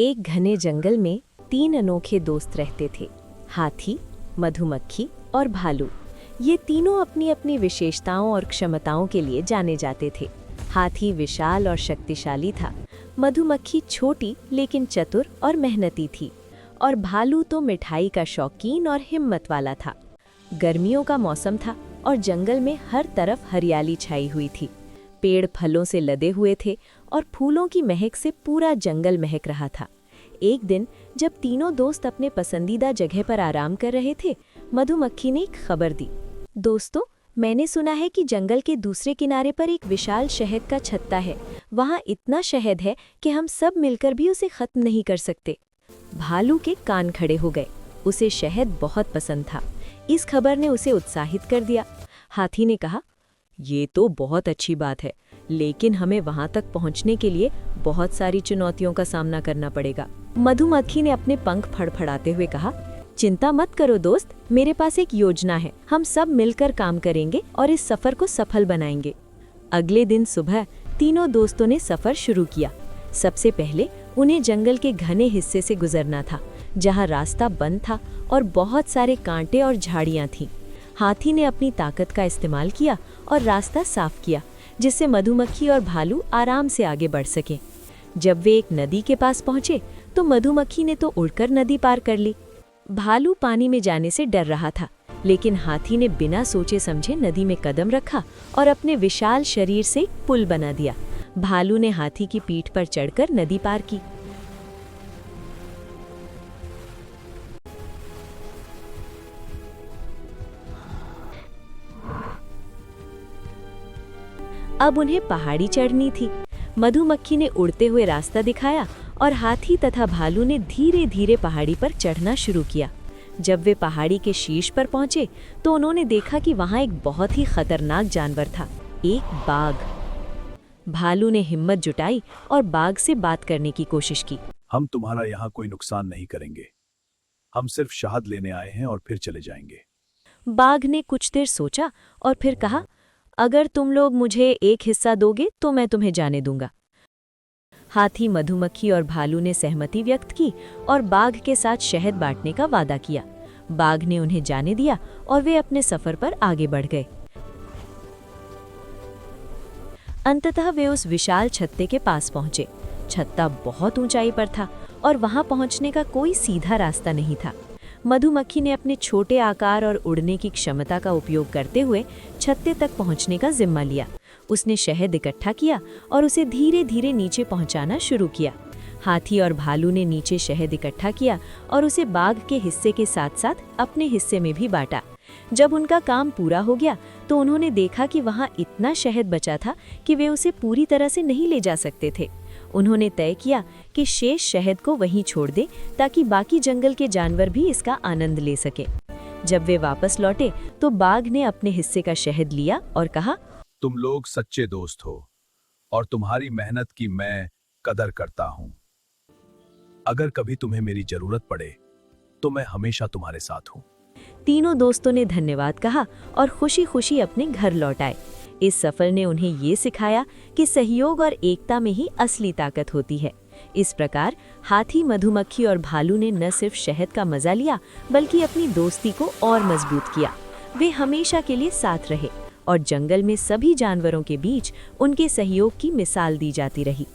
एक घने जंगल में 3 अनोखे दोस्त रहते थे। हाथी, मधुमक्खी और भालू। ये तीनों अपनी अपनी विशेषताओं और क्षमताओं के लिए जाने जाते थे। हाथी विशाल और शक्तिशाली था, मधुमक्खी छोटी लेकिन चतुर और मेहनती थी, और भालू तो मिठाई का शौकीन और हिम्मत वाला था। गर्मियों का मौसम था और जंगल में हर तरफ हरियाली छाई हुई थी। पेड़ फलों से लदे हुए थे और फूलों की महक से पूरा जंगल महक रहा था। एक दिन जब तीनों दोस्त अपने पसंदीदा जगह पर आराम कर रहे थे, मधुमक्खी ने एक खबर दी। दोस्तों, मैंने सुना है कि जंगल के दूसरे किनारे पर एक विशाल शहद का छत्ता है। वहाँ इतना शहद है कि हम सब मिलकर भी उसे खत्म नहीं कर सकते। भालू के कान खड़े हो गए। उसे शहद बहुत पसंद था। इस खबर ने उसे उत्साहित कर दिया। हाथी ने कहा, ये तो बहुत अच्छी बात है, लेकिन हमें वहां तक पहुंचने के लिए बहुत सारी चुनौतियों का सामना करना पड़ेगा। मधुमक्खी ने अपने पंख फड़फड़ाते हुए कहा, चिंता मत करो दोस्त, मेरे पास एक योजना है। हम सब मिलकर काम करेंगे और इस सफर को सफल बनाएंगे। अगले दिन सुबह तीनों दोस्तों ने सफर शुरू किया। सबसे पहले उन्हें जंगल के घने हिस्से से गुजरना था, जहाँ रास्ता बंद था और बहुत सारे कांटे और झाड़ियाँ थीं। हाथी ने अपनी ताकत का इस्तेमाल किया और रास्ता साफ किया, जिससे मधुमक्खी और भालू आराम से आगे बढ़ सके। जब वे एक नदी के पास पहुंचे तो मधुमक्खी ने तो उड़कर नदी पार कर ली। भालू पानी में जाने से डर रहा था, लेकिन हाथी ने बिना सोचे समझे नदी में कदम रखा और अपने विशाल शरीर से एक पुल बना दिया। भालू ने हाथी की पीठ पर चढ़कर नदी पार की। अब उन्हें पहाड़ी चढ़नी थी। मधुमक्खी ने उड़ते हुए रास्ता दिखाया और हाथी तथा भालू ने धीरे धीरे पहाड़ी पर चढ़ना शुरू किया। जब वे पहाड़ी के शीर्ष पर पहुंचे तो उन्होंने देखा कि वहां एक बहुत ही खतरनाक जानवर था, एक बाघ। भालू ने हिम्मत जुटाई और बाघ से बात करने की कोशिश की। हम तुम्हारा यहाँ कोई नुकसान नहीं करेंगे। हम सिर्फ शहद लेने आए हैं और फिर चले जाएंगे। बाघ ने कुछ देर सोचा और फिर कहा, अगर तुम लोग मुझे एक हिस्सा दोगे तो मैं तुम्हें जाने दूंगा। हाथी, मधुमक्खी और भालू ने सहमति व्यक्त की और बाघ के साथ शहद बांटने का वादा किया। बाघ ने उन्हें जाने दिया और वे अपने सफर पर आगे बढ़ गए। अंततः वे उस विशाल छत्ते के पास पहुंचे। छत्ता बहुत ऊंचाई पर था और वहां पहुंचने का कोई सीधा रास्ता नहीं था। मधुमक्खी ने अपने छोटे आकार और उड़ने की क्षमता का उपयोग करते हुए छत्ते तक पहुंचने का जिम्मा लिया। उसने शहद इकट्ठा किया और उसे धीरे धीरे नीचे पहुंचाना शुरू किया। हाथी और भालू ने नीचे शहद इकट्ठा किया और उसे बाघ के हिस्से के साथ साथ अपने हिस्से में भी बांटा। जब उनका काम पूरा हो गया तो उन्होंने देखा कि वहां इतना शहद बचा था कि वे उसे पूरी तरह से नहीं ले जा सकते थे। उन्होंने तय किया कि शेष शहद को वहीं छोड़ दें ताकि बाकी जंगल के जानवर भी इसका आनंद ले सकें। जब वे वापस लौटे तो बाघ ने अपने हिस्से का शहद लिया और कहा, तुम लोग सच्चे दोस्त हो और तुम्हारी मेहनत की मैं कदर करता हूँ। अगर कभी तुम्हें मेरी जरूरत पड़े तो मैं हमेशा तुम्हारे साथ हूँ। तीनों दोस्तों ने धन्यवाद कहा और खुशी खुशी अपने घर लौट आए। इस सफर ने उन्हें ये सिखाया कि सहयोग और एकता में ही असली ताकत होती है। इस प्रकार हाथी, मधुमक्खी और भालू ने न सिर्फ शहद का मजा लिया, बल्कि अपनी दोस्ती को और मजबूत किया। वे हमेशा के लिए साथ रहे और जंगल में सभी जानवरों के बीच उनके सहयोग की मिसाल दी जाती रही।